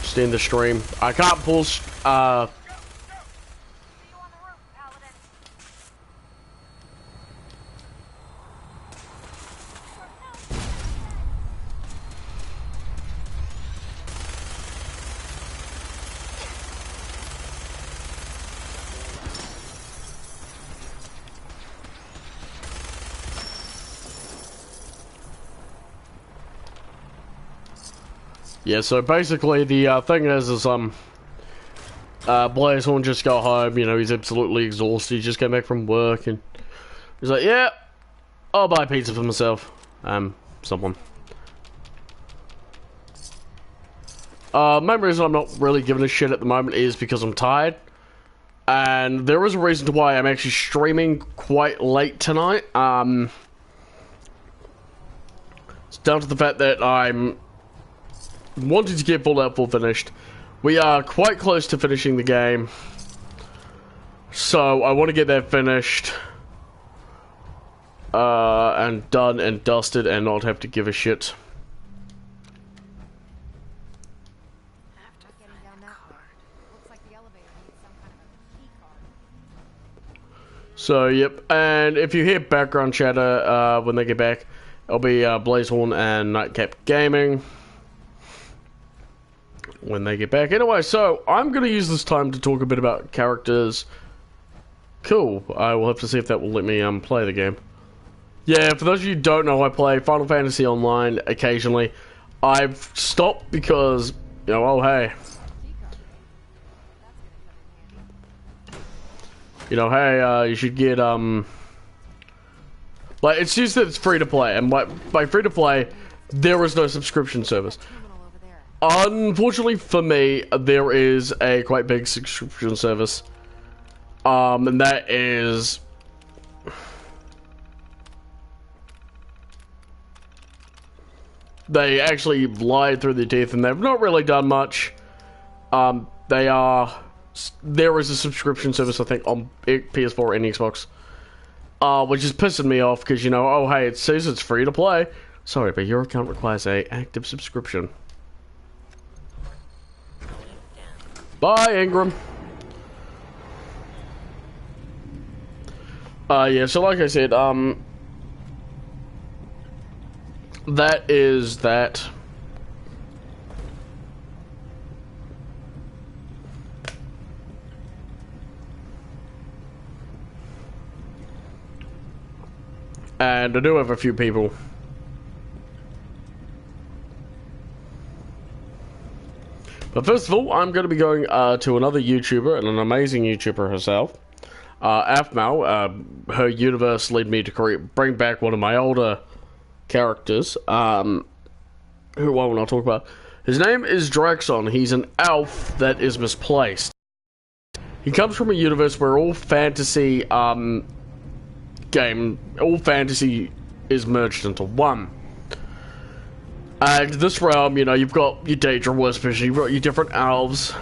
extend the stream. I can't pull yeah, so basically the thing is Blazehorn just got home, you know, he's absolutely exhausted, he just came back from work and he's like, yeah, I'll buy pizza for myself. Someone. Main reason I'm not really giving a shit at the moment is because I'm tired. And there is a reason to why I'm actually streaming quite late tonight. It's down to the fact that I'm wanting to get Fallout 4 finished. We are quite close to finishing the game, so I want to get that finished and done and dusted and not have to give a shit. So yep, and if you hear background chatter when they get back, it'll be Blazehorn and Nightcap Gaming when they get back. Anyway, so I'm going to use this time to talk a bit about characters. Cool. I will have to see if that will let me play the game. Yeah, for those of you who don't know, I play Final Fantasy Online occasionally. I've stopped because, you know, oh hey. You know, hey, you should get, like, it's just that it's free to play, and by free to play, there is no subscription service. Unfortunately for me, there is a quite big subscription service, and that is they actually lied through their teeth, and they've not really done much. There is a subscription service, I think, on PS4 and Xbox, which is pissing me off because, you know, oh hey, it says it's free to play. Sorry, but your account requires a active subscription. Bye, Ingram. Yeah, so like I said, that is that. And I do have a few people. But first of all, I'm going to be going to another YouTuber, and an amazing YouTuber herself. Afmal, her universe led me to bring back one of my older characters, who I will not talk about. His name is Draxon. He's an elf that is misplaced. He comes from a universe where all fantasy, all fantasy is merged into one. And this realm, you know, you've got your Daedra Whispers, you've got your different elves.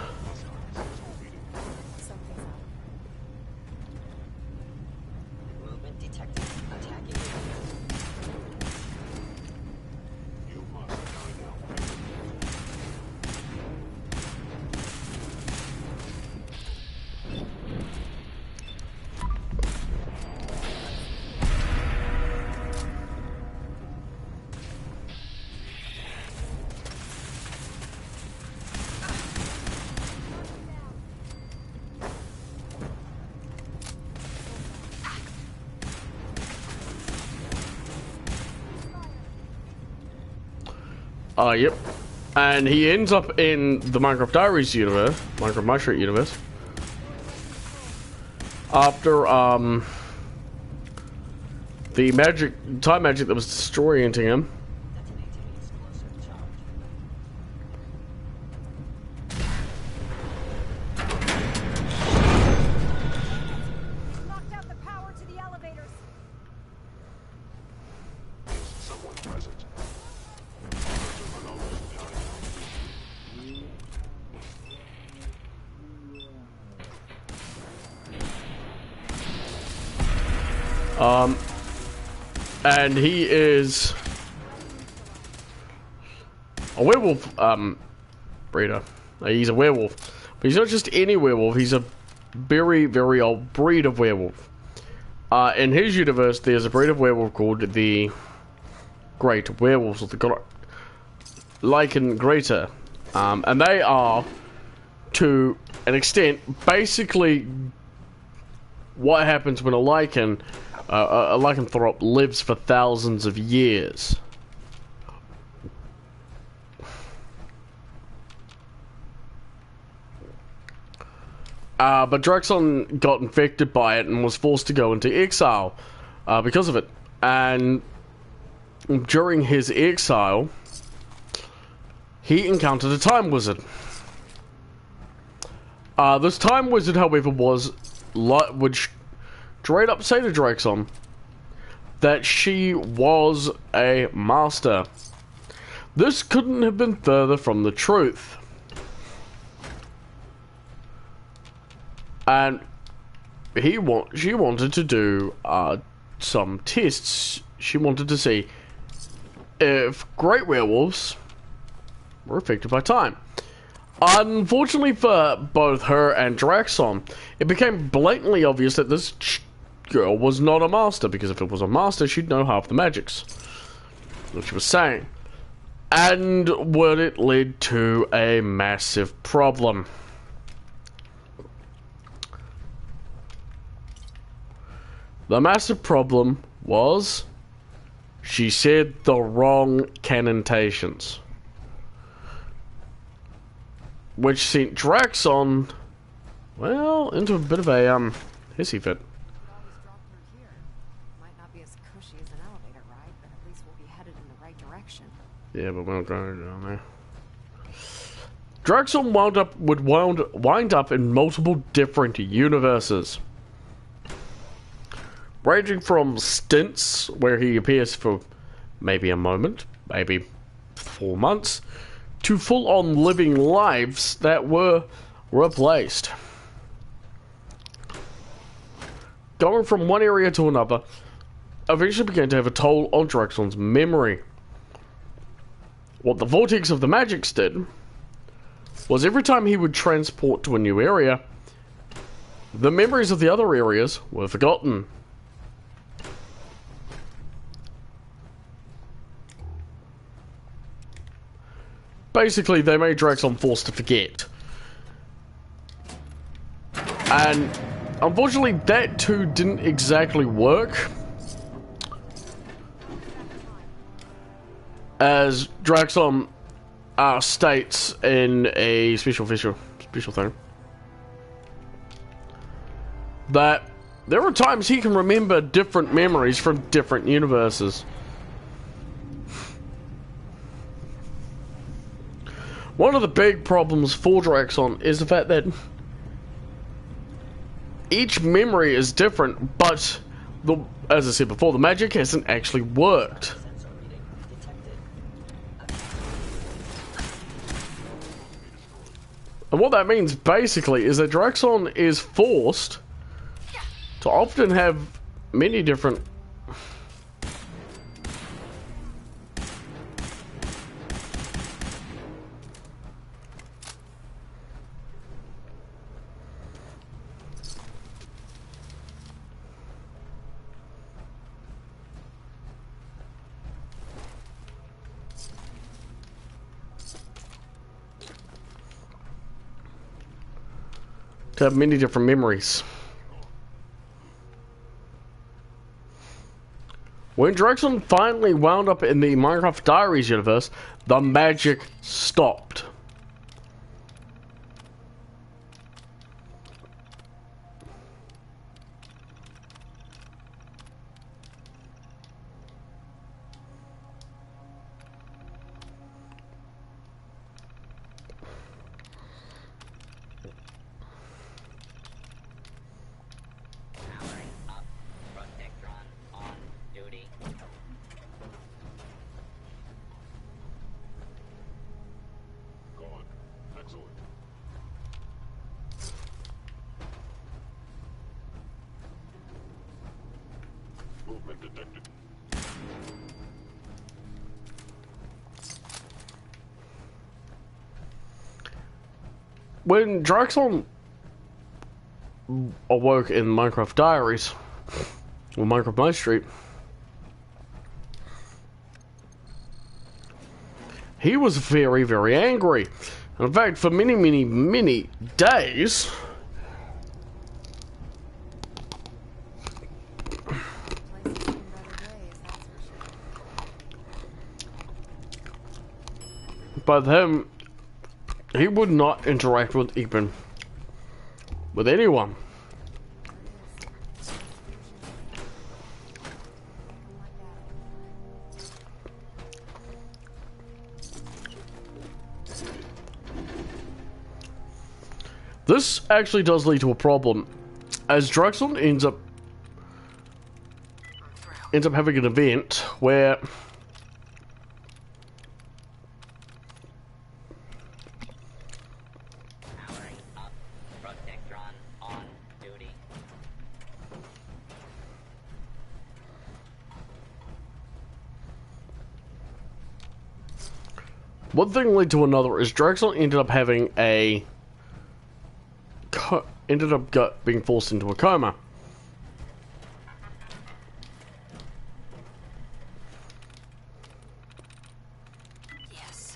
Yep. And he ends up in the Minecraft Diaries universe, Minecraft My Street universe, after, the time magic that was disorienting him. And he is a werewolf breeder. He's a werewolf. But he's not just any werewolf, he's a very, very old breed of werewolf. In his universe, there's a breed of werewolf called the Great Werewolves, or the Lycan Greater. And they are, to an extent, basically what happens when a lycanthrope lives for thousands of years. But Draxon got infected by it and was forced to go into exile because of it. And during his exile, he encountered a time wizard. This time wizard, however, would straight up say to Draxon that she was a master. This couldn't have been further from the truth. And she wanted to do some tests. She wanted to see if great werewolves were affected by time. Unfortunately for both her and Draxon, it became blatantly obvious that this girl was not a master, because if it was a master, she'd know half the magics. What she was saying. And what it led to a massive problem. The massive problem was she said the wrong cantations, which sent Draxon, well, into a bit of a hissy fit. Might not be as cushy as an elevator ride, but at least we'll be headed in the right direction. Yeah, but we're not going down there. Draxon would wind up in multiple different universes, ranging from stints where he appears for maybe a moment, maybe 4 months, to full-on living lives that were replaced. Going from one area to another eventually began to have a toll on Draxon's memory. What the vortex of the magics did was every time he would transport to a new area, the memories of the other areas were forgotten. Basically, they made Draxon forced to forget. And unfortunately, that too didn't exactly work, as Draxon states in a special thing that there are times he can remember different memories from different universes. One of the big problems for Draxon is the fact that each memory is different, but as I said before, the magic hasn't actually worked. And what that means basically is that Draxon is forced to often have many different memories. When Draxon finally wound up in the Minecraft Diaries universe, the magic stopped. when Draxon awoke in Minecraft Diaries, or Minecraft Main Street, he was very, very angry. In fact, for many, many, many days, but then he would not interact with even with anyone. This actually does lead to a problem, as Draxon ends up having an event where powering up, Protectron on duty. one thing led to another, is Draxon ended up having a being forced into a coma. Yes.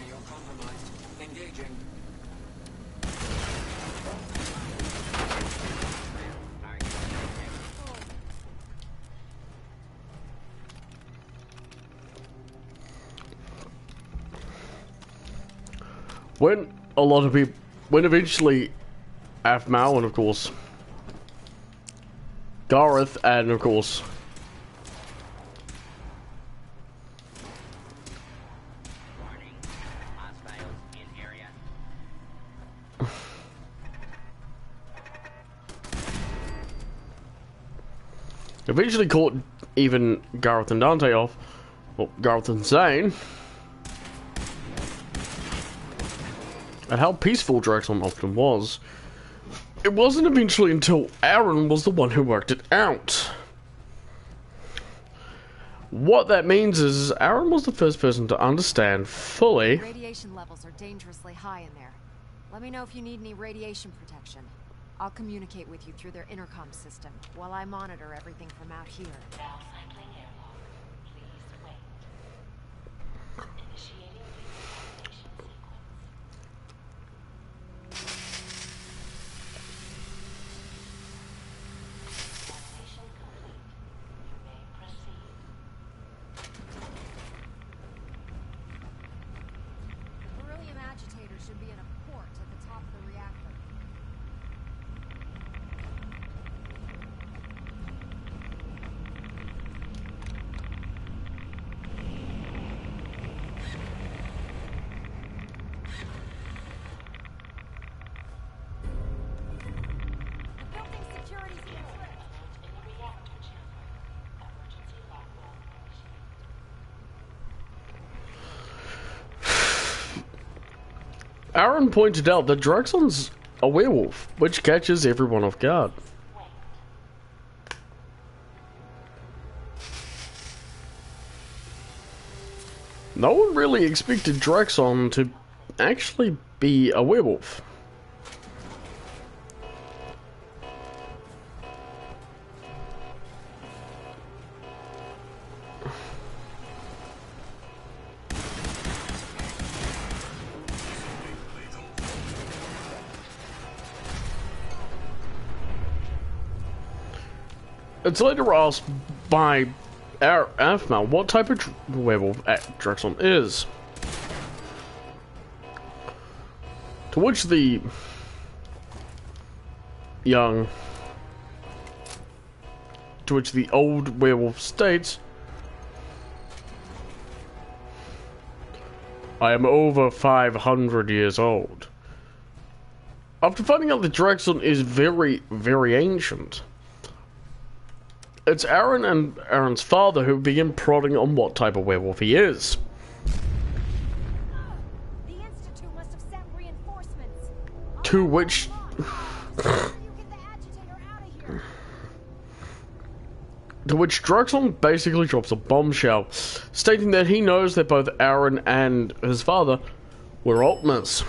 You're compromised. Engaging. Target detected. When a lot of people, when eventually Afmal and of course Gareth and of course Warning. Hostiles in area. eventually caught even Gareth and Dante off, well, Gareth and Zane, at how peaceful Draxon often was. It wasn't eventually until Aaron was the one who worked it out. What that means is Aaron was the first person to understand fully. Radiation levels are dangerously high in there. Let me know if you need any radiation protection. I'll communicate with you through their intercom system while I monitor everything from out here. Now cycling airlock. Please wait. Initiating decontamination sequence. Examination complete. You may proceed. The beryllium agitator should be in a port at the top of the reactor. The building security's been tripped. In the reactor chamber. Emergency lockdown initiated. Aaron pointed out that Draxon's a werewolf, which catches everyone off guard. No one really expected Draxon to actually be a werewolf. It's later asked by Afmal what type of werewolf Draxon is. To which the old werewolf states, I am over 500 years old. After finding out that Draxon is very, very ancient, it's Aaron and Aaron's father who begin prodding on what type of werewolf he is. The Institute must have sent reinforcements. To which... To which Drexel basically drops a bombshell, stating that he knows that both Aaron and his father were Ultimates.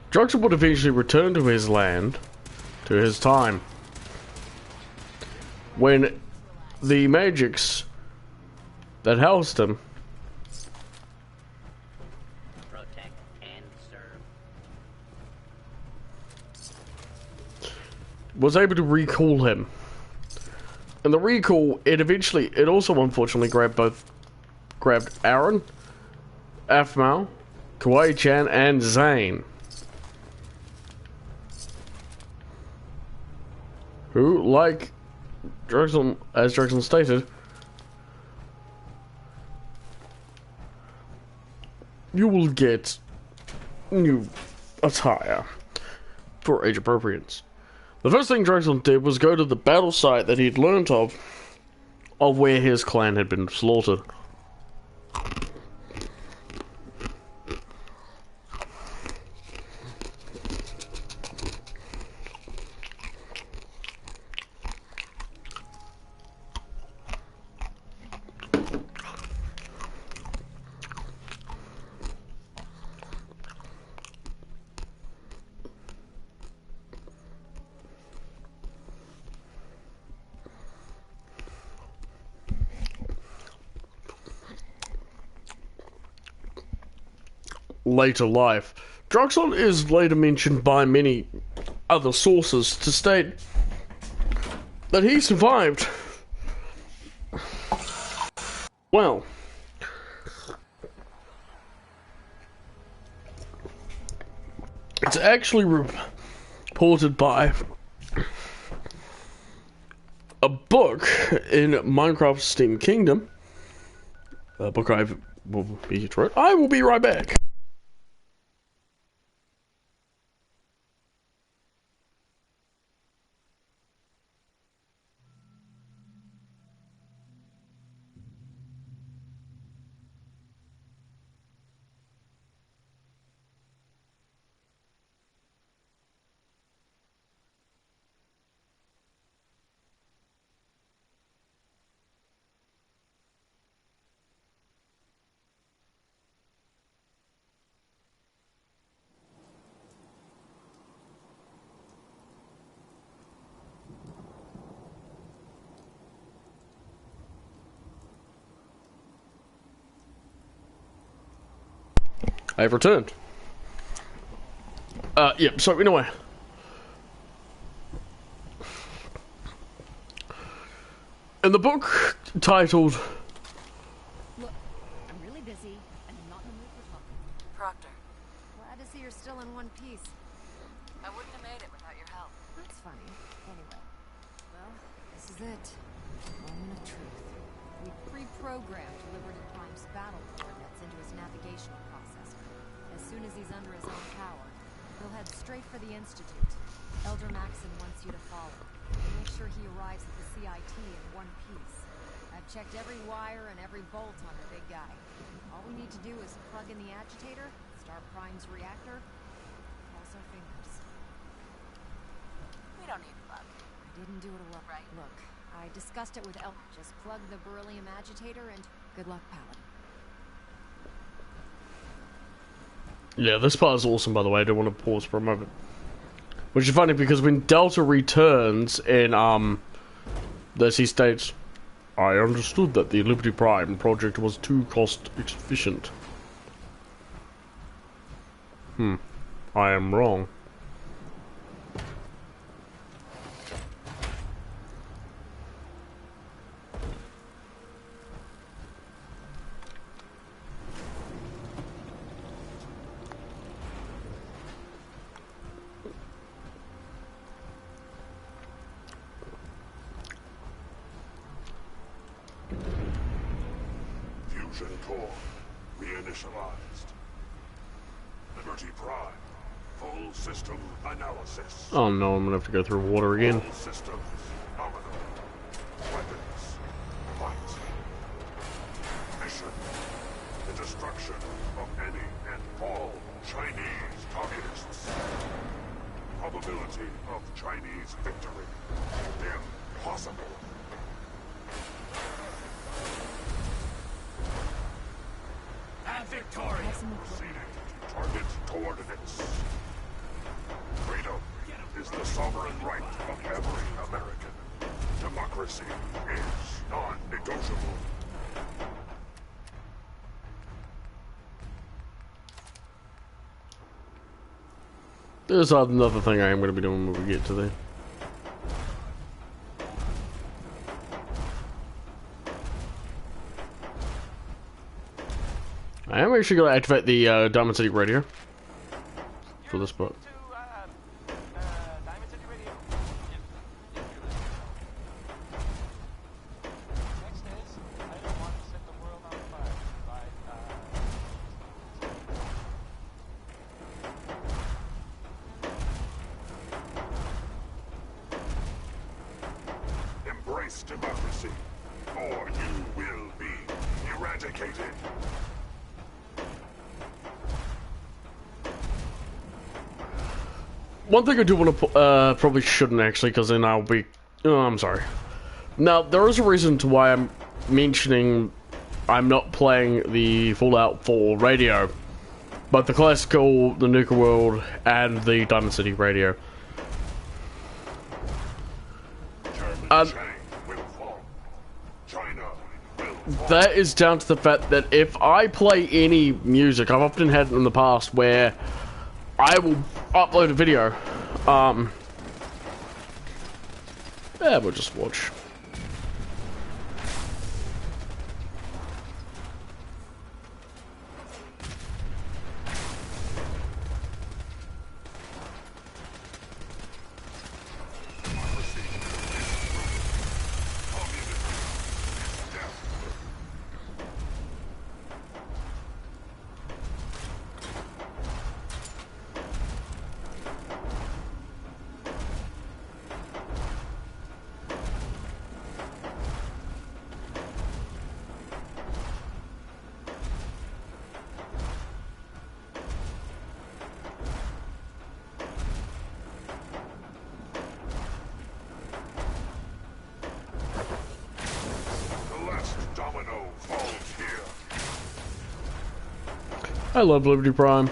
Drexel would eventually return to his land, to his time, when the magics that housed him Protect and serve. was able to recall him. And the recall, it also unfortunately grabbed Aaron, Afmal, Kawaii-chan, and Zane. Who, like Drexel, as Drexel stated, you will get new attire for age appropriateness. The first thing Drexel did was go to the battle site that he'd learnt of where his clan had been slaughtered. Later life. Drexel is later mentioned by many other sources to state that he survived. Well, it's actually reported by a book in Minecraft Steam Kingdom, a book I will be right back. I've returned. Yeah, so anyway. In the book titled... Look, I'm really busy, and I'm not in the mood for talking. Proctor. Glad to see you're still in one piece. I wouldn't have made it without your help. That's funny. Anyway, well, this is it. Moment of truth. We pre-programmed Liberty Prime's battle coordinates into his navigational processor. As soon as he's under his own power, he'll head straight for the Institute. Elder Maxon wants you to follow. Make sure he arrives at the CIT in one piece. I've checked every wire and every bolt on the big guy. All we need to do is plug in the agitator, start Prime's reactor, cross our fingers. We don't need luck. I didn't do it alone. Right. Look, I discussed it with Just plug the beryllium agitator and good luck, Paladin. Yeah, this part is awesome, by the way. I do want to pause for a moment. Which is funny because when Delta returns in, this he states, I understood that the Liberty Prime project was too cost efficient. I am wrong. Fusion core reinitialized. Liberty Prime. Full system analysis. Oh no, I'm gonna have to go through water again. All systems nominal. Weapons. Fight. Mission. The destruction of any and all Chinese communists. Probability of Chinese victory. Impossible. And victorious. Proceeding to target coordinates. Freedom is the sovereign right of every American. Democracy is non-negotiable. There's another thing I am going to be doing when we get to there. I am actually going to activate the Diamond City radio for this part. Diamond City Radio. Next is, I don't want to set the world on fire by, Embrace democracy, or you will be eradicated. One thing I do want to probably shouldn't actually, because then I'll be. Oh, I'm sorry. Now there is a reason to why I'm mentioning I'm not playing the Fallout 4 radio, but the classical, the Nuka World, and the Diamond City radio. That is down to the fact that if I play any music, I've often had it in the past where I will upload a video. Yeah, we'll just watch. I love Liberty Prime.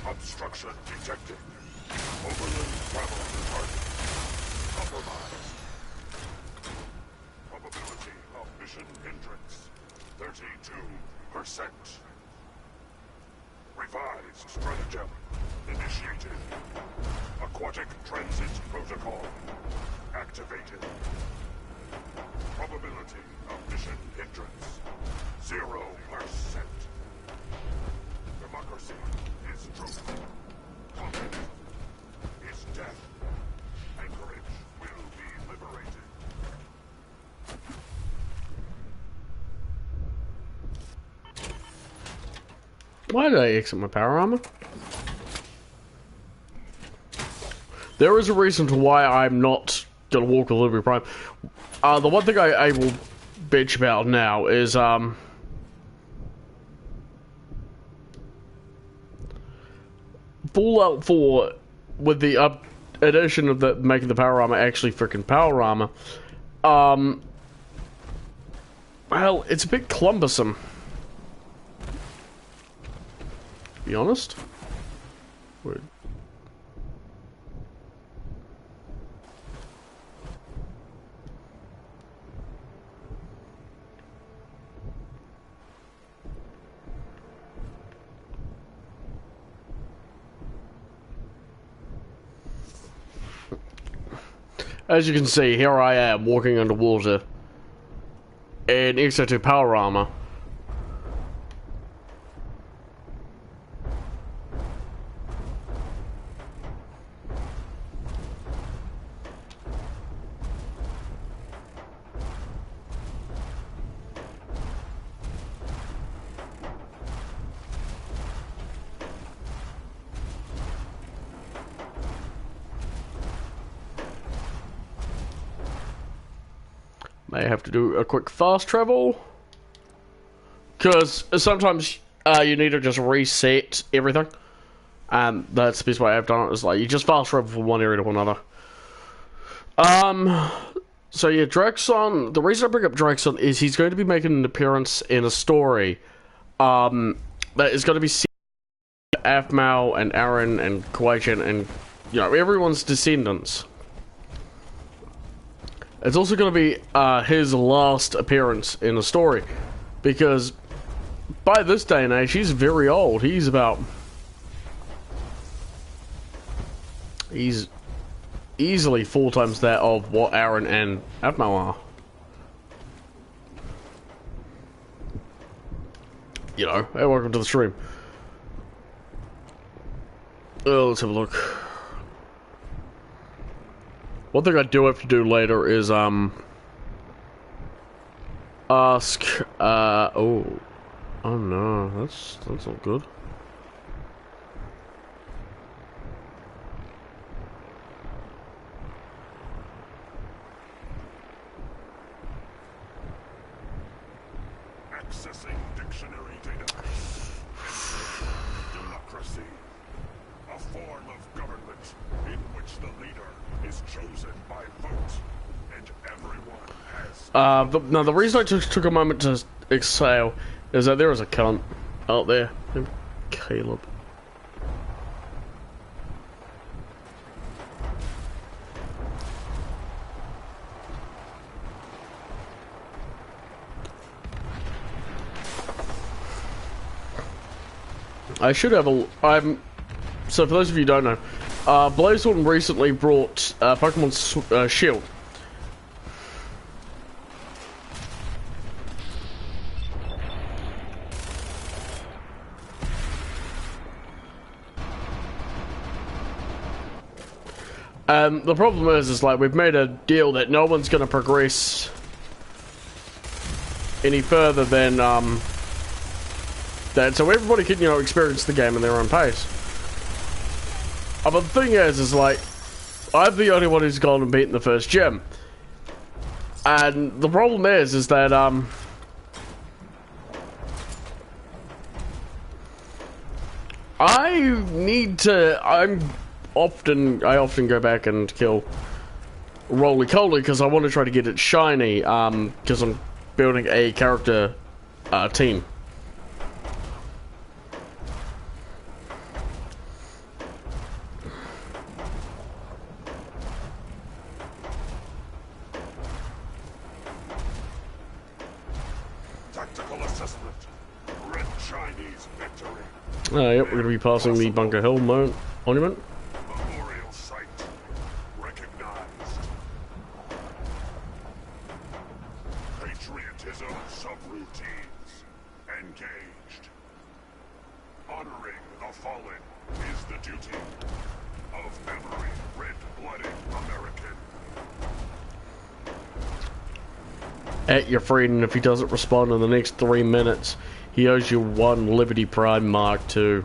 Obstruction detected. Overland Why did I exit my power armor? There is a reason to why I'm not gonna walk a Liberty Prime. The one thing I will bitch about now is Fallout 4 with the addition of the making the power armor actually freaking power armor. Well, it's a bit clumbersome. To be honest. Weird. As you can see, here I am walking underwater in XO2 power armor. May have to do a quick fast travel, because sometimes you need to just reset everything, and that's the best way I've done it. Is like you just fast travel from one area to another. So yeah, Draxon. The reason I bring up Draxon is he's going to be making an appearance in a story that is going to be Aphmau and Aaron and Kwai-Chen and everyone's descendants. It's also going to be his last appearance in the story, because by this day and age, he's very old. He's easily 4 times that of what Aaron and Aphmau are. Hey, welcome to the stream. Let's have a look. One thing I do have to do later is, ask, oh no, that's not good. Accessing dictionary database. Democracy. A form of government in which the leader is chosen by vote, and everyone has... No, the reason I took a moment to exhale is that there is a cunt out there named Caleb. I should have a... So for those of you who don't know, Blazehorn recently brought Pokemon Shield. The problem is like we've made a deal that no one's going to progress any further than that, so everybody can experience the game in their own pace. But the thing is like I'm the only one who's gone and beaten the first gym, and the problem is that I often go back and kill Roly Coly because I want to try to get it shiny, because I'm building a character team. Tactical assessment. Red Chinese victory. Yep, we're going to be passing the Bunker Hill monument. Memorial site. Recognized. Patriotism subroutines. Engaged. Honoring the fallen is the duty of every red-blooded American. at your friend, and if he doesn't respond in the next 3 minutes, he owes you 1 Liberty Prime Mark II.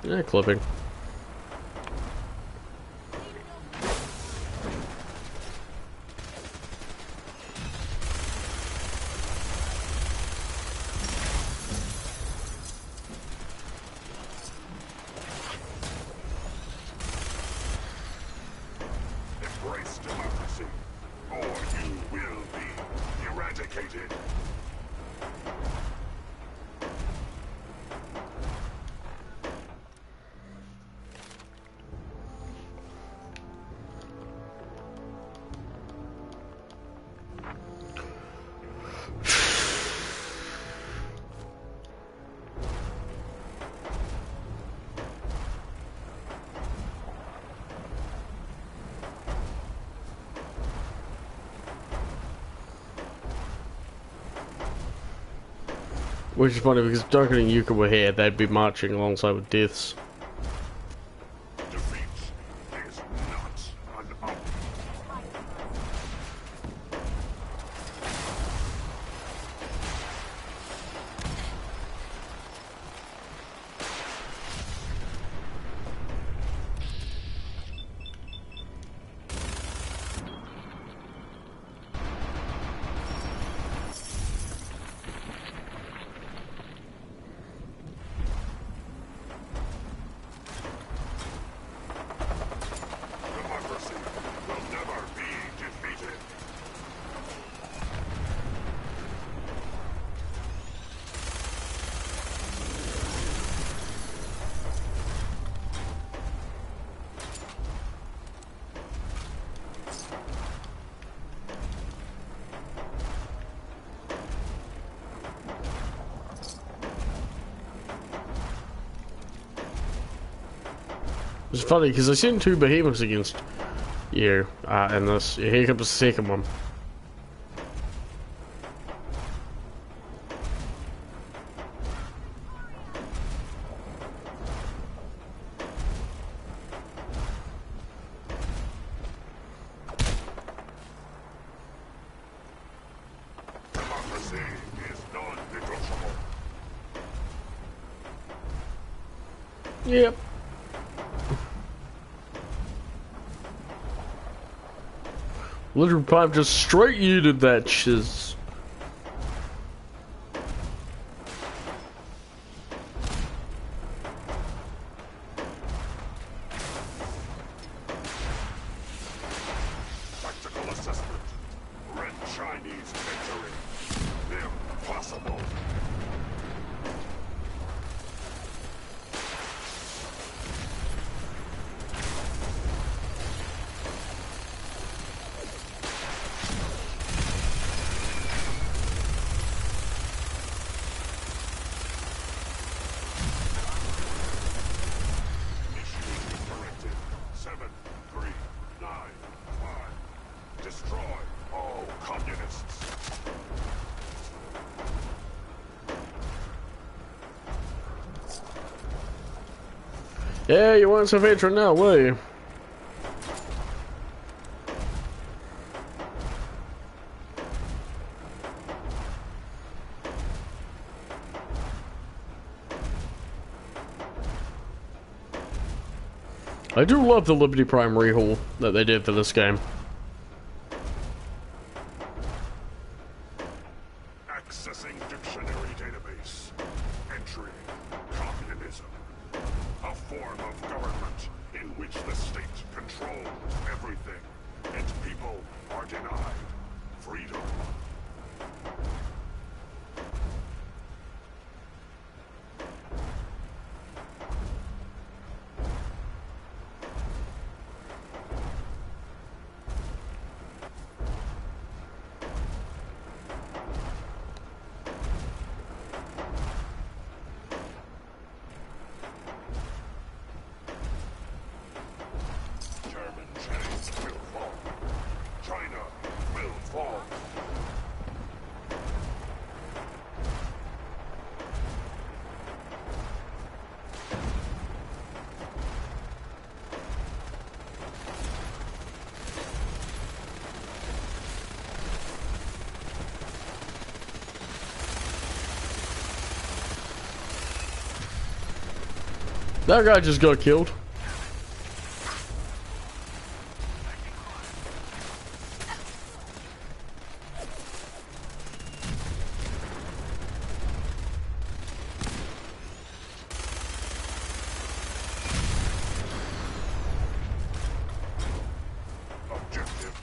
Yeah, clipping. Embrace democracy, or you will be eradicated. Which is funny because if Duncan and Yuka were here, they'd be marching alongside with Deaths. Defeat is not an option. Democracy will never be defeated. It's funny because I sent 2 behemoths against you in this. Here comes the second one. Democracy is non-negotiable. Yep. Literal Prime just straight yeeted that shiz. Tactical assessment. Red Chinese victory. Impossible. Initiating directive 7395. Destroy all communists. Yeah, you weren't so veteran now, were you? I do love the Liberty Prime rehaul that they did for this game. Accessing dictionary database. Entry. Communism. A form of government in which the state controls everything and people are denied freedom. German chains will fall. China will fall. That guy just got killed.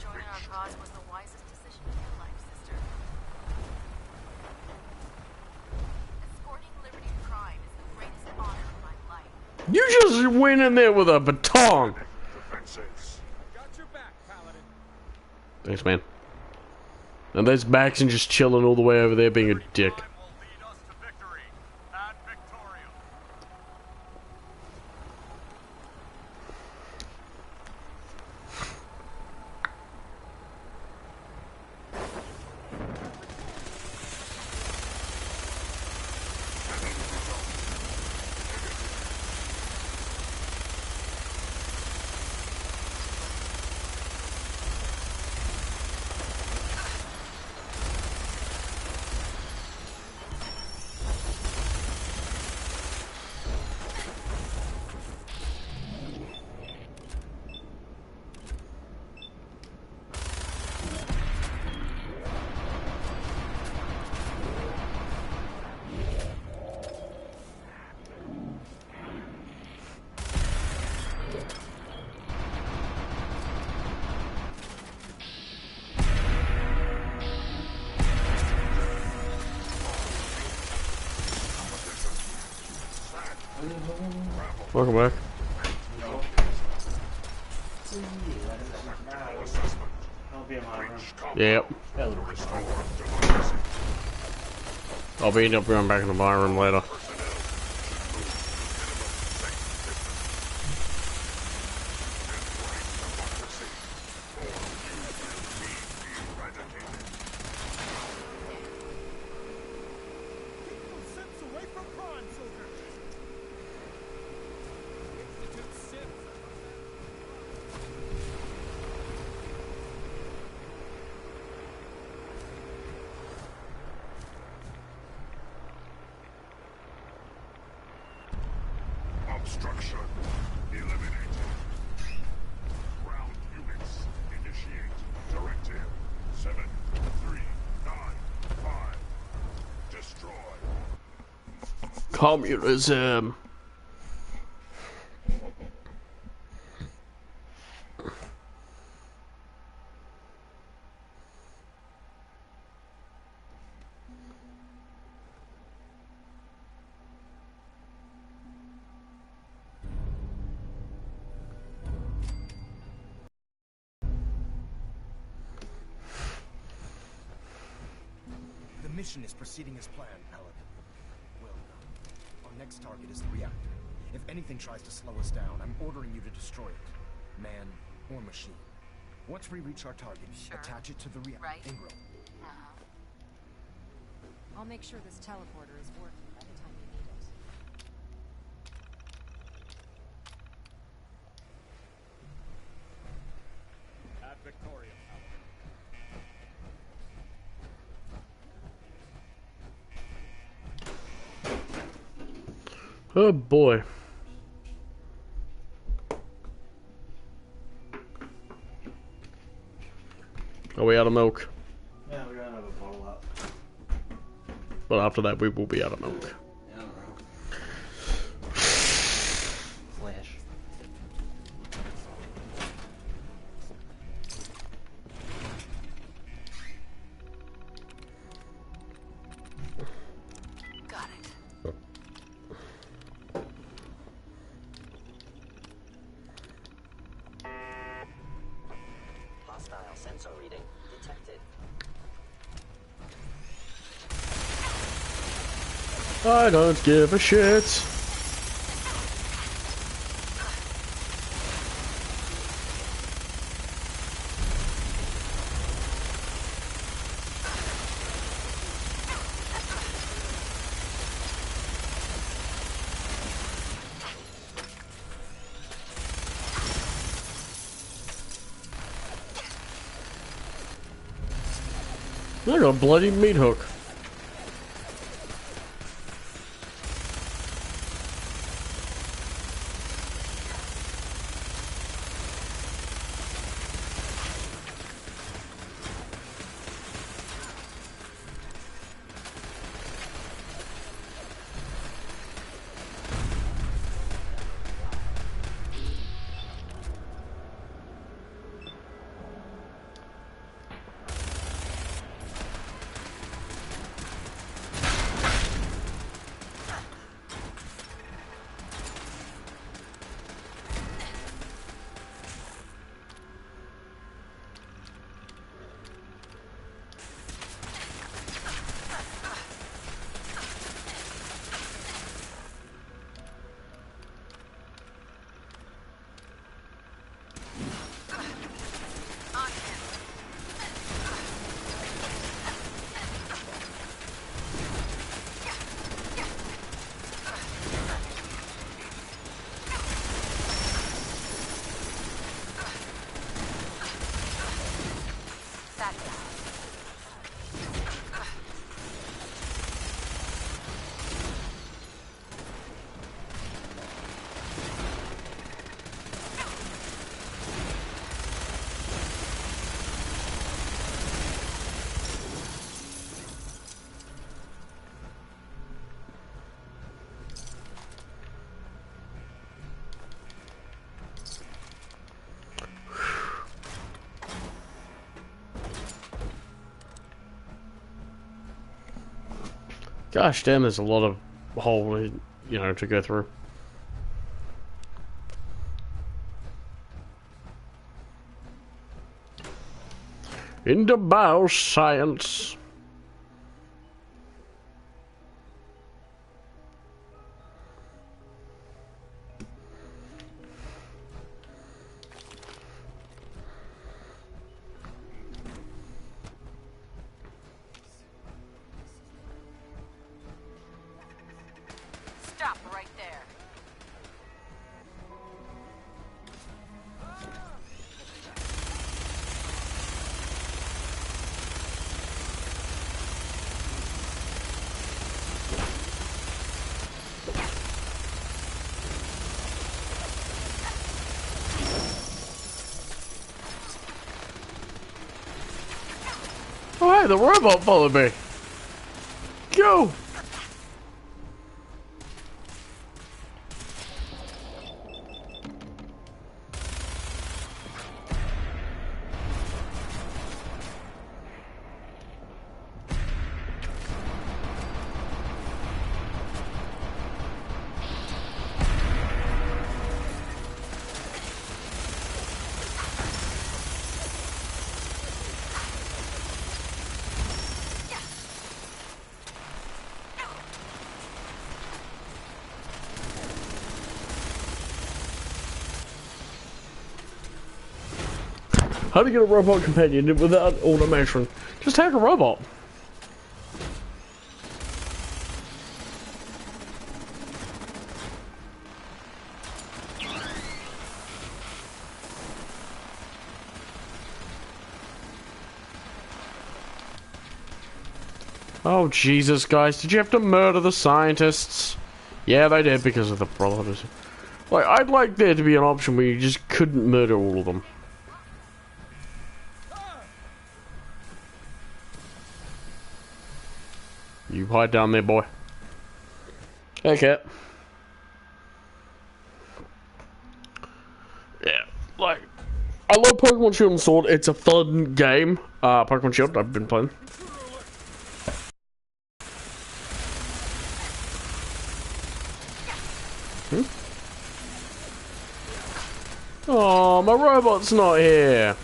Joining our cause was the wisest decision of your life, sister. Escorting Liberty Prime is the greatest honor of my life. You just went in there with a baton. Defenses. Got your back, Paladin. Thanks, man. And there's Maxon just chilling all the way over there being a dick. Time will lead us to victory. Ad Victoriam. Welcome back. Yep. I'll be up going back in the bar room later. Obstruction eliminated. Ground units initiate. Directive 7395. Destroy. Communism. The mission is proceeding as planned, Paladin. Well done. Our next target is the reactor. If anything tries to slow us down, I'm ordering you to destroy it. Man or machine. Once we reach our target, attach it to the reactor. Right. Ingram. I'll make sure this teleporter is working by the time you need it. Ad Victoriam, Paladin. Oh boy. Are we out of milk? Yeah, we're gonna have a bottle up. But after that, we will be out of milk. Yeah, I don't know. Flash. Got it. Hostile sensor reading detected. I don't give a shit. I got a bloody meat hook. Gosh damn, there's a lot of hole, you know, to go through. Into bioscience. Stop right there. Oh, hey, the robot followed me. Go! How to get a robot companion without automation? Just hack a robot. Oh Jesus, guys, did you have to murder the scientists? Yeah, they did because of the Brotherhood. Like, I'd like there to be an option where you just couldn't murder all of them. You hide down there, boy. Okay. Yeah, like, I love Pokemon Shield and Sword. It's a fun game. Pokemon Shield, I've been playing. Oh, my robot's not here.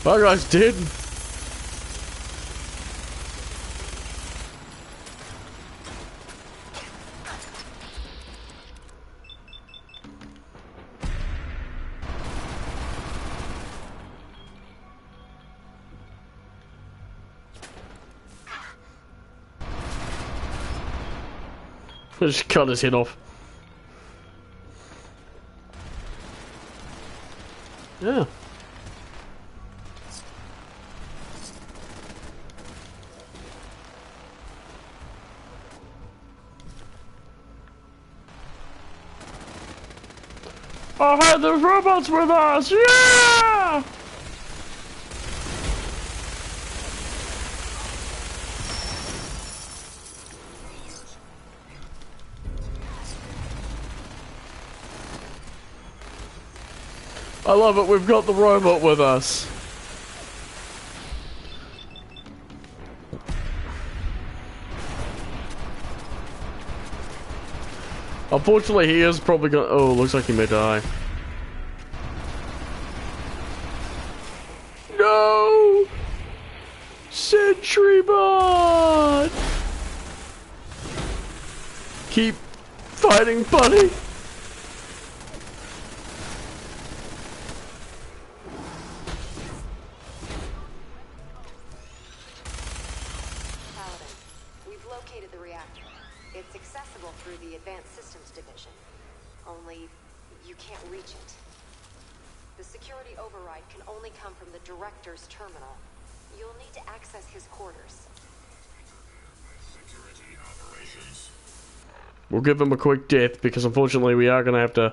Bye guys, dude. Just cut his head off. Yeah. Oh, hey, there's robots with us! Yeah! I love it, we've got the robot with us. Unfortunately, he is probably gonna. Oh, looks like he may die. No! Sentry bot! Keep fighting, buddy. Paladin, we've located the reactor. It's accessible through the Advanced Systems Division. Only, you can't reach it. The security override can only come from the Director's terminal. You'll need to access his quarters. We'll give him a quick death, because unfortunately we are going to have to...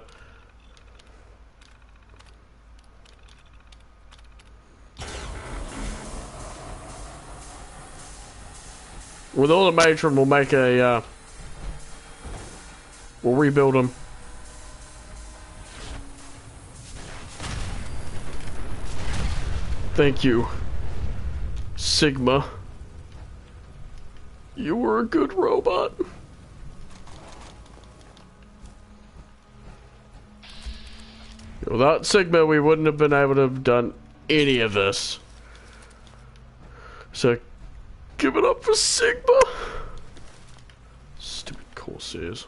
With all the matron, we'll make a, we'll rebuild him. Thank you, Sigma. You were a good robot. Without Sigma, we wouldn't have been able to have done any of this. So, give it up for Sigma. Stupid Corsairs.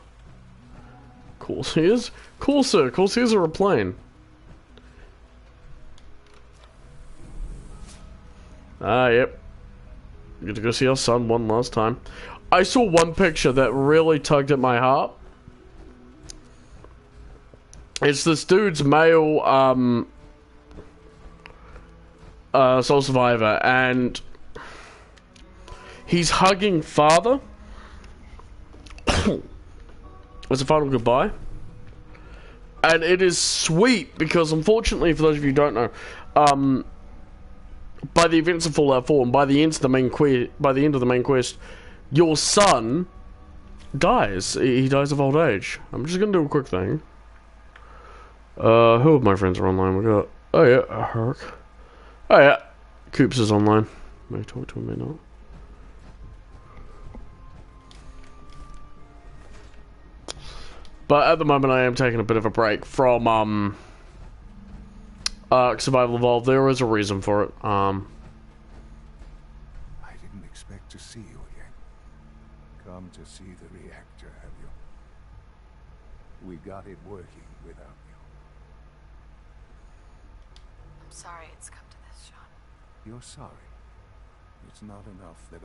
Corsairs? Corsairs are a plane. Ah, yep. Get to go see our son one last time. I saw one picture that really tugged at my heart. It's this dude's male, soul survivor, and he's hugging father as a final goodbye. And it is sweet, because unfortunately, for those of you who don't know, by the events of Fallout 4, and by the end of the main quest, your son dies. He dies of old age. I'm just gonna do a quick thing. Who of my friends are online? We got, oh yeah, Herc. Oh yeah, Coops is online. May talk to him, may not. But at the moment, I am taking a bit of a break from Survival Evolved. There is a reason for it. I didn't expect to see you again. Come to see the reactor, have you? We got it working without you. I'm sorry it's come to this, Sean. You're sorry. It's not enough that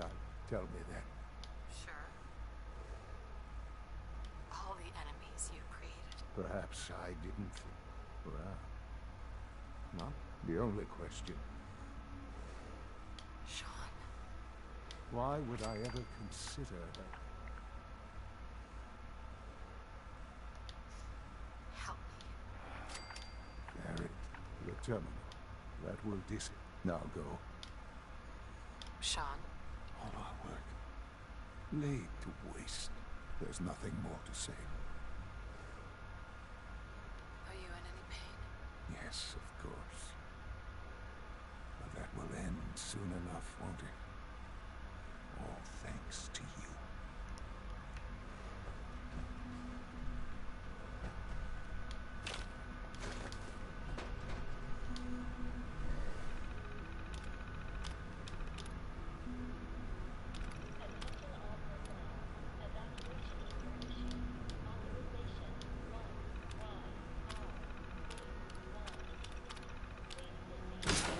tell me that. Sure. All the enemies you created. Perhaps I didn't. Well, not the only question. Sean. Why would I ever consider that? Help me. There it, the terminal. That will dis it. Now go. Sean. All our work laid to waste. There's nothing more to say. Are you in any pain? Yes, of course. But that will end soon enough, won't it? All thanks to you.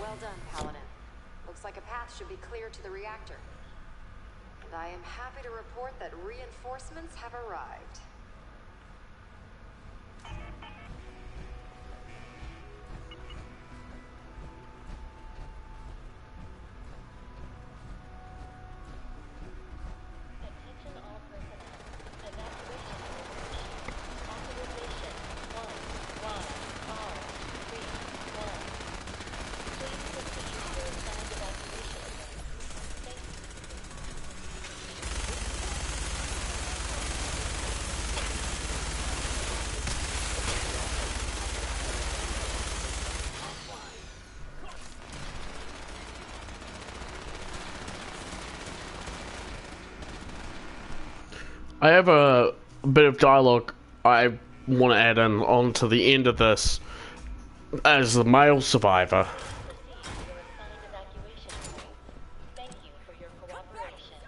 Well done, Paladin. Looks like a path should be clear to the reactor. And I am happy to report that reinforcements have arrived. Attention all personnel. Evacuation authorization 1-1-R-3-1. Please proceed to your assigned evacuation zone. Thank you. I have a bit of dialogue I want to add in on to the end of this as the male survivor. Proceed to your assigned evacuation point. Thank you for your cooperation.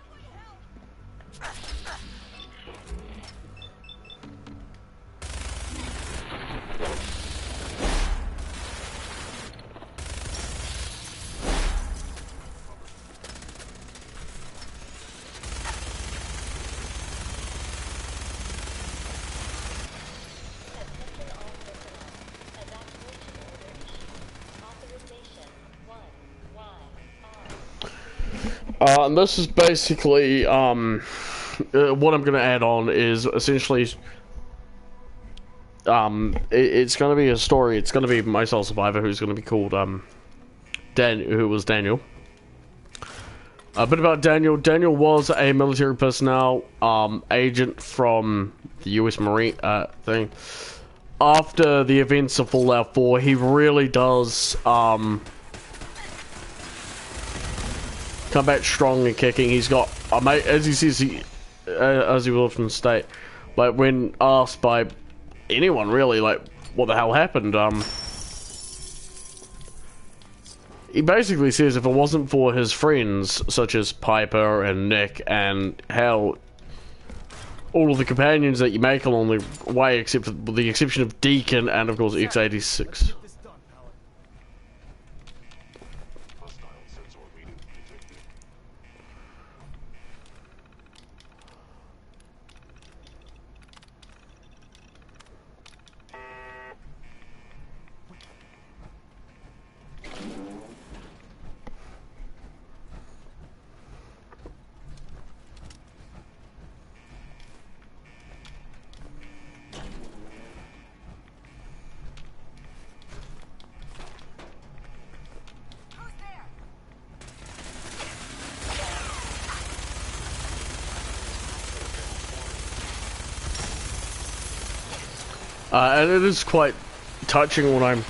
And this is basically, what I'm going to add on is essentially, it's going to be a story. It's going to be my sole survivor, who's going to be called, who was Daniel. A bit about Daniel. Daniel was a military personnel, agent from the US Marine, thing. After the events of Fallout 4, he really does, come back strong and kicking. He's got, as he says, as he will often state, like when asked by anyone really, like what the hell happened, he basically says if it wasn't for his friends such as Piper and Nick and hell, all of the companions that you make along the way, except with the exception of Deacon and of course X86. And it is quite touching when I'm...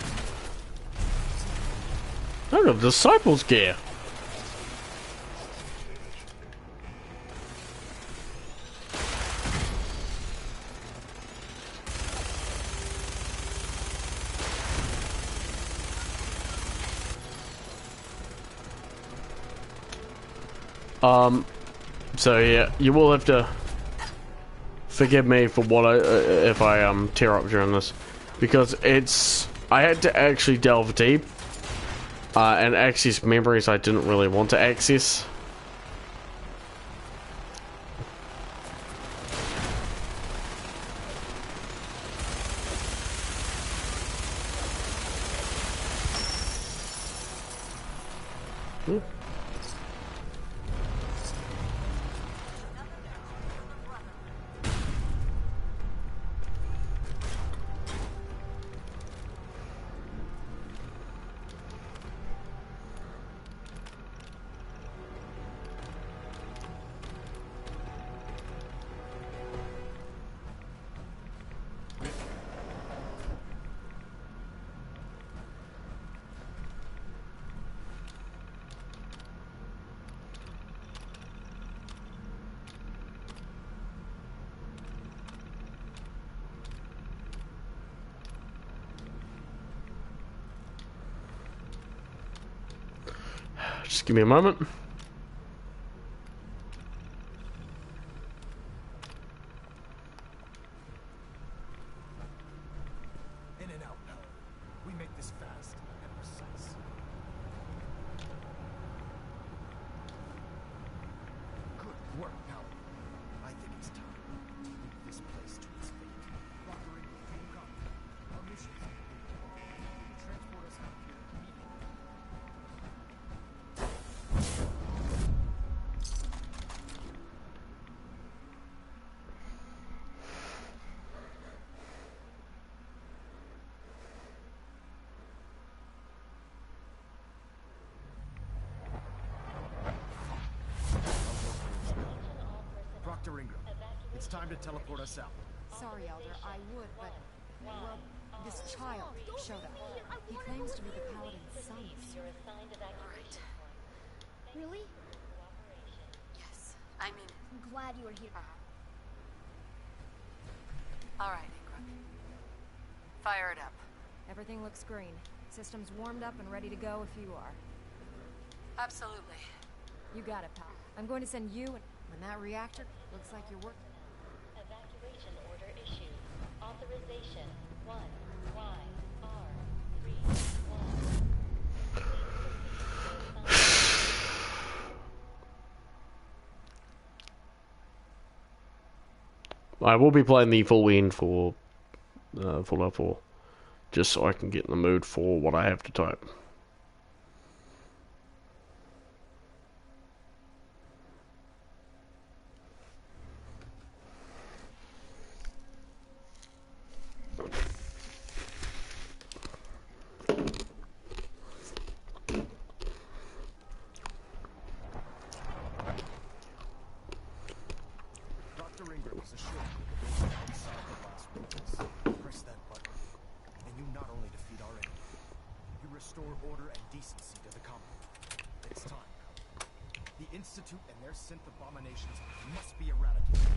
I got Disciples gear. So yeah, you will have to forgive me for what if I tear up during this, because I had to actually delve deep and access memories I didn't really want to access. Just give me a moment. In and out, pal. We make this fast and precise. Good work, pal. I think it's time to lead this place to its fate. Proctoring, Duncan. Our mission is transport us out here immediately. It's time to teleport us out. Sorry, Elder, I would, but... Well, this child showed up. He claims to be the Paladin's son. Right. Really? Yes. I mean, I'm glad you were here. all right, Ingram. Fire it up. Everything looks green. System's warmed up and ready to go if you are. Absolutely. You got it, pal. I'm going to send you and... When that reactor looks like you're working... Evacuation order issued. Authorization 1YR311. I will be playing the full end for Fallout 4, just so I can get in the mood for what I have to type. Press that button, and you not only defeat our enemy, you restore order and decency to the Commonwealth. It's time. The Institute and their synth abominations must be eradicated.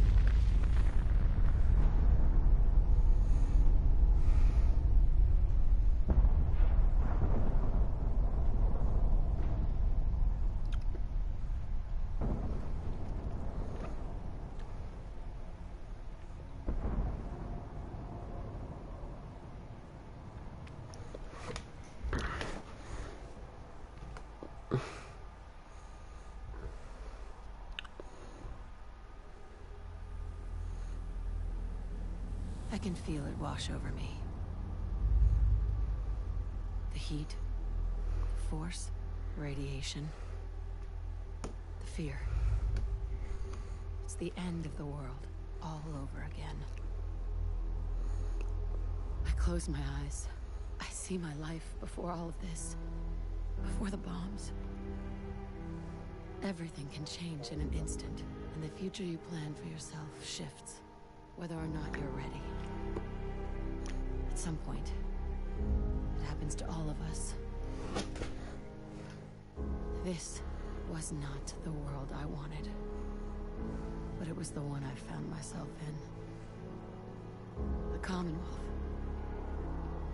I can feel it wash over me. The heat, the force, radiation, the fear. It's the end of the world, all over again. I close my eyes. I see my life before all of this, before the bombs. Everything can change in an instant, and the future you plan for yourself shifts, whether or not you're ready. At some point, it happens to all of us. This was not the world I wanted, but it was the one I found myself in. The Commonwealth.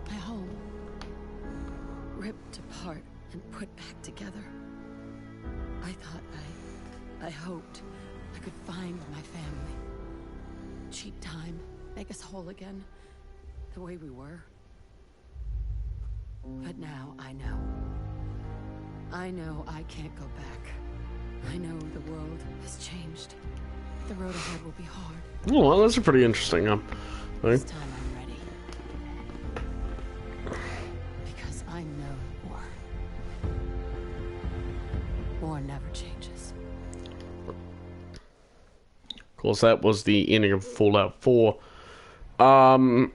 My home. Ripped apart and put back together. I thought I hoped I could find my family. Cheat time, make us whole again, the way we were. But now I know. I know I can't go back. I know the world has changed. The road ahead will be hard. Oh, well, that's a pretty interesting thing. This time I'm ready. Because I know war. War never changes. Of course, that was the ending of Fallout 4. Elder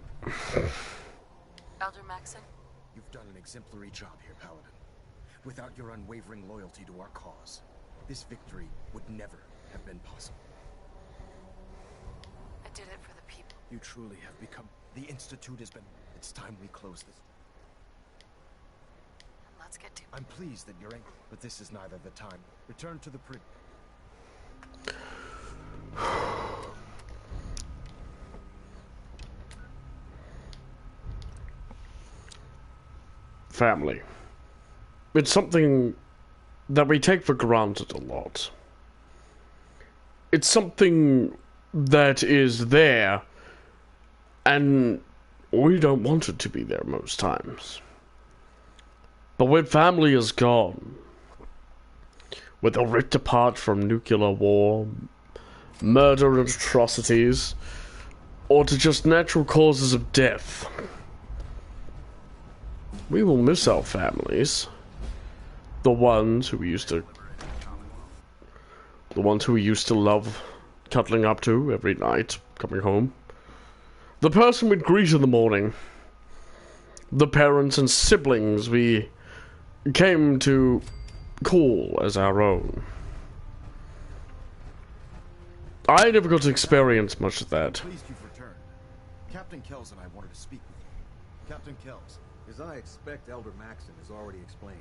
Maxon? You've done an exemplary job here, Paladin. Without your unwavering loyalty to our cause, this victory would never have been possible. I did it for the people. You truly have become... The Institute has been... It's time we close this. Let's get to... I'm pleased that you're angry, but this is neither the time. Return to the Family. It's something that we take for granted a lot. It's something that is there, and we don't want it to be there most times. But when family is gone, whether ripped apart from nuclear war, murder and atrocities, or to just natural causes of death, we will miss our families. The ones who we used to love cuddling up to every night, coming home. The person we'd greet in the morning. The parents and siblings we came to call as our own. I never got to experience much of that. Pleased you've returned. Captain Kells and I wanted to speak with you. Captain Kells. As I expect Elder Maxon has already explained,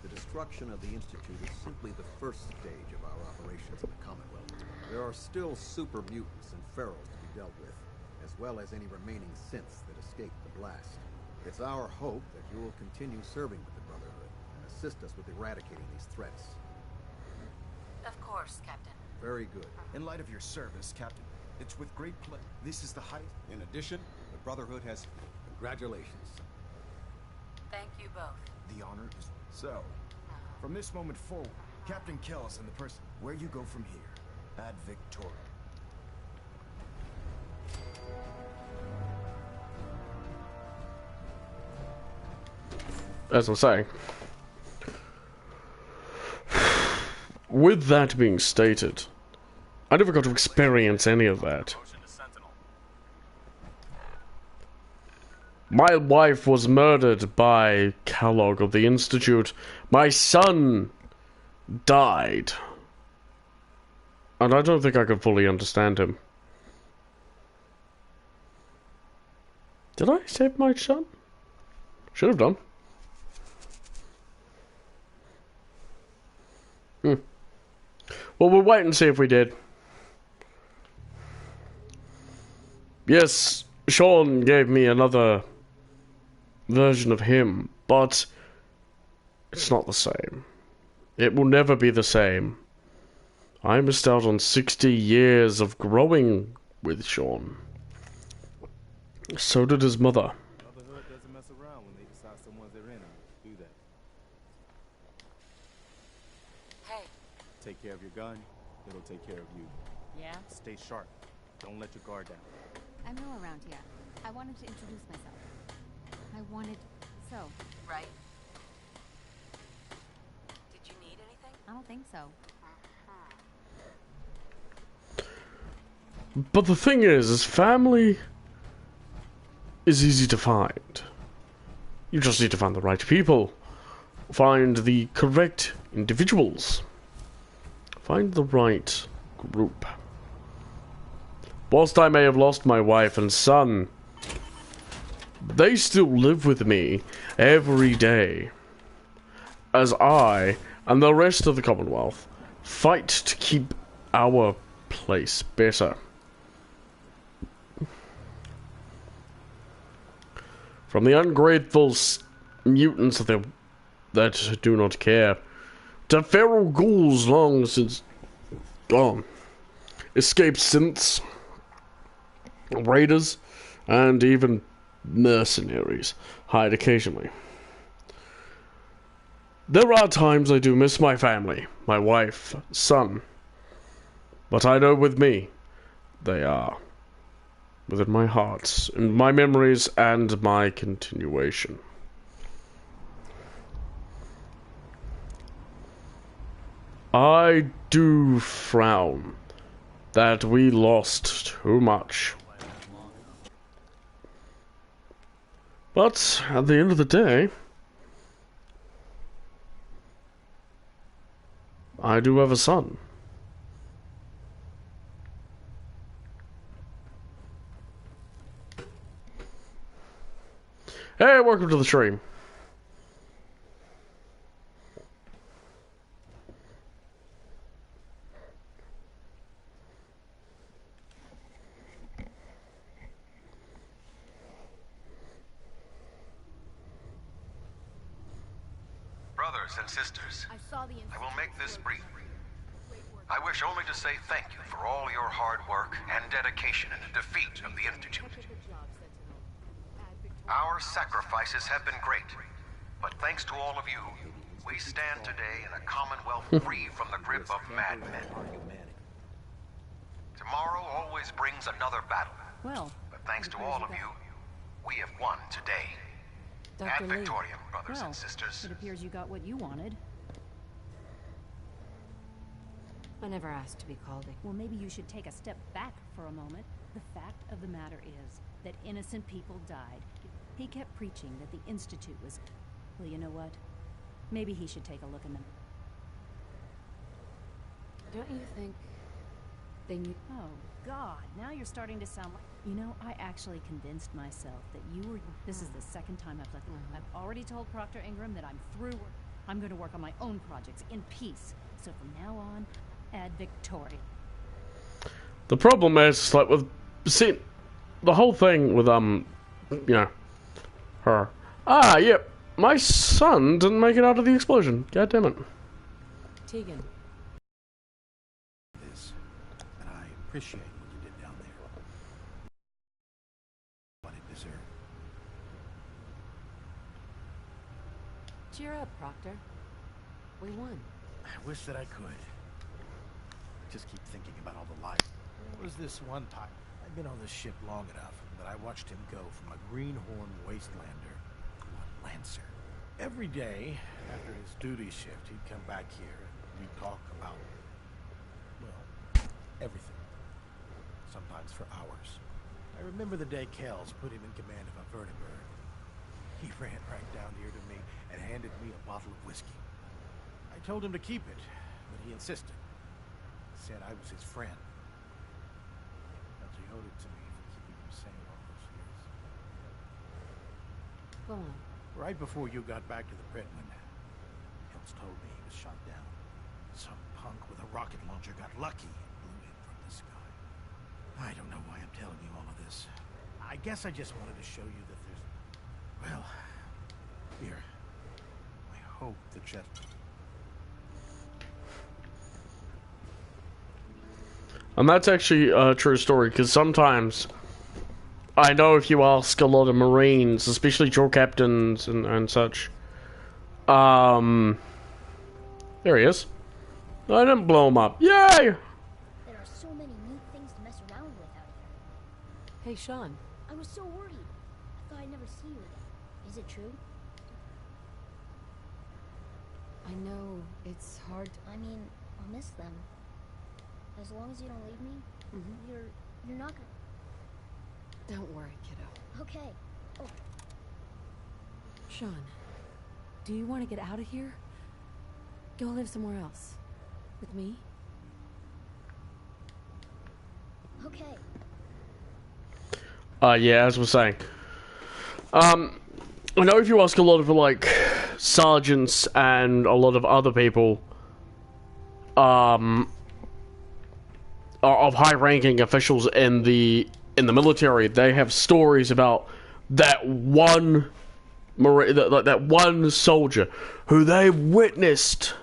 the destruction of the Institute is simply the first stage of our operations in the Commonwealth. There are still super mutants and ferals to be dealt with, as well as any remaining synths that escaped the blast. It's our hope that you will continue serving with the Brotherhood and assist us with eradicating these threats. Of course, Captain. Very good. In light of your service, Captain, It's with great pleasure. This is the height. In addition, the Brotherhood has... Congratulations. Thank you both. The honor is... So, from this moment forward, Captain Kells and the person... Where you go from here, ad Victoriam. As I'm saying. With that being stated, I never got to experience any of that. My wife was murdered by Kellogg of the Institute. My son died. And I don't think I could fully understand him. Did I save my son? Should have done. Well, we'll wait and see if we did. Yes, Sean gave me another version of him, but it's not the same. It will never be the same. I missed out on 60 years of growing with Sean. So did his mother. Brotherhood doesn't mess around when they decide someone's their enemy, do they? Hey. Take care of your gun, it'll take care of you. Yeah? Stay sharp. Don't let your guard down. I'm new around here. I wanted to introduce myself. I wanted... So, Right. Did you need anything? I don't think so. But the thing is family is easy to find. You just need to find the right people. Find the correct individuals. Find the right group. Whilst I may have lost my wife and son, they still live with me every day. As I and the rest of the Commonwealth fight to keep our place better. From the ungrateful mutants that do not care, to feral ghouls long since gone, escaped synths, raiders, and even mercenaries hide occasionally. There are times I do miss my family, my wife, son, but I know with me, they are within my heart, in my memories, and my continuation. I do frown that we lost too much. But at the end of the day, I do have a son. Hey, welcome to the stream. Brothers and sisters, I will make this brief. I wish only to say thank you for all your hard work and dedication in the defeat of the Institute. Our sacrifices have been great, but thanks to all of you, we stand today in a commonwealth free from the grip of madmen. Tomorrow always brings another battle. Well, but thanks to all of you, we have won today. Dr. Ad Lee. Victoriam, brothers Well, and sisters. it appears you got what you wanted. I never asked to be called it. Well, maybe you should take a step back for a moment. The fact of the matter is that innocent people died. He kept preaching that the Institute was... Well, you know what? Maybe he should take a look in them. Don't you think they knew? Oh, God. Now you're starting to sound like... You know, I actually convinced myself that you were... This is the second time I've let them... I've already told Proctor Ingram that I'm through. I'm going to work on my own projects in peace. So from now on, ad Victoriam. The problem is, like, with... See, the whole thing with, you know, her. Ah, yep. My son didn't make it out of the explosion. God damn it. Tegan. This, and I appreciate what you did down there. Cheer up, Proctor. We won. I wish that I could. I just keep thinking about all the life. There was this one time. I'd been on this ship long enough that I watched him go from a greenhorn wastelander to a lancer. Every day, after his duty shift, he'd come back here and we'd talk about, well, everything. Sometimes for hours. I remember the day Kells put him in command of a vertibird. He ran right down here to me and handed me a bottle of whiskey. I told him to keep it, but he insisted. He said I was his friend. But he owed it to me for keeping him sane all those years. Go on. Right before you got back to the Pretman, Kells told me he was shot down. Some punk with a rocket launcher got lucky and blew him from the sky. I don't know why I'm telling you all of this. I guess I just wanted to show you that there's... Well, here. I hope the chest... And that's actually a true story, because sometimes, I know if you ask a lot of Marines, especially drill captains and such, there he is. I didn't blow him up. Yay! There are so many neat things to mess around with out here. Hey, Sean. I was so worried. I thought I'd never see you again. Is it true? I know it's hard. I mean, I'll miss them. As long as you don't leave me, you're not gonna... Don't worry, kiddo. Okay. Oh. Sean, do you want to get out of here? Go live somewhere else. With me? Okay. Yeah, as we're saying. I know if you ask a lot of, like, sergeants and a lot of other people, of high-ranking officials in the military, they have stories about that one Marine, that one soldier who they witnessed.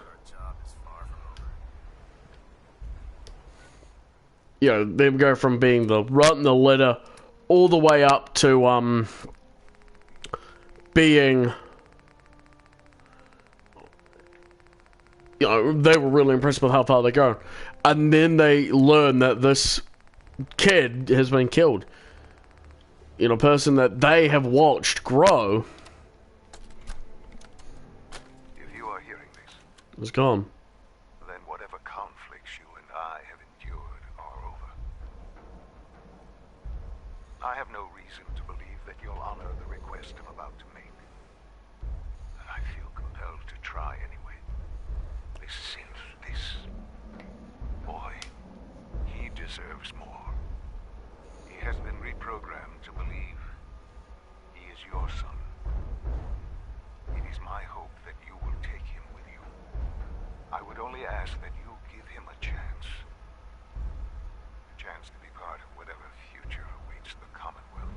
You know, them go from being the runt in the litter all the way up to being, you know, they were really impressed with how far they go. And then they learn that this kid has been killed. You know, a person that they have watched grow If you are hearing this, is gone. then whatever conflicts you and I have endured are over. I have no reason to believe that you'll honor the request I'm about to make. And I feel compelled to try anyway. This synth, this boy, he deserves more. He has been reprogrammed to believe he is your son. It is my hope that you will take him with you. I would only ask that you give him a chance. A chance to be part of whatever future awaits the Commonwealth.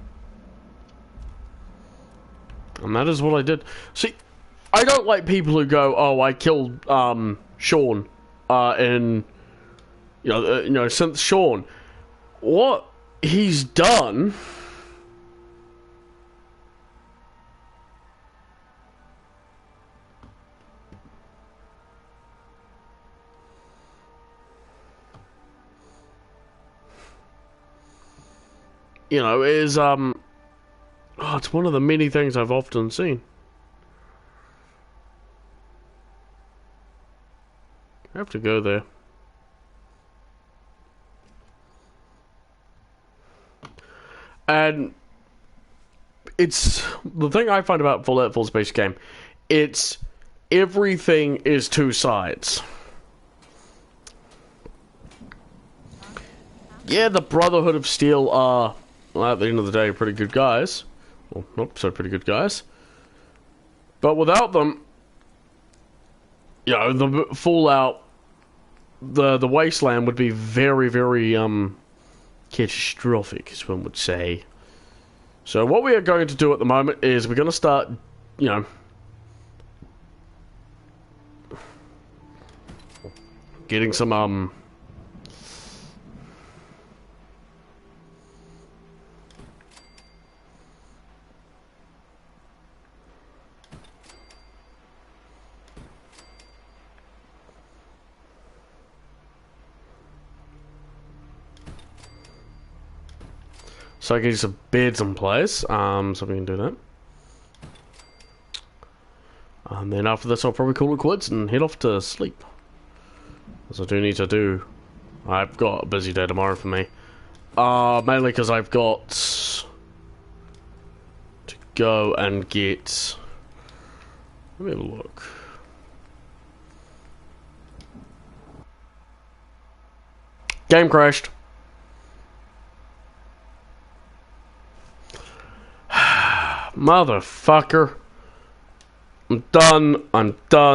And that is what I did. See, I don't like people who go, "Oh, I killed Sean," and you know, since Sean, what he's done. You know, is oh, it's one of the many things I've often seen. I have to go there. And it's the thing I find about full space game. It's everything is two sides. Yeah, the Brotherhood of Steel are, well, at the end of the day, pretty good guys. Well, not so pretty good guys. But without them, you know, the fallout, the wasteland would be very, very catastrophic, as one would say. So what we are going to do at the moment is we're going to start, you know, getting some So I can use some beds in place. So we can do that. And then after this, I'll probably call it quits and head off to sleep. As I do need to do. I've got a busy day tomorrow for me. Mainly because I've got to go and get. Let me have a look. Game crashed. Motherfucker. I'm done.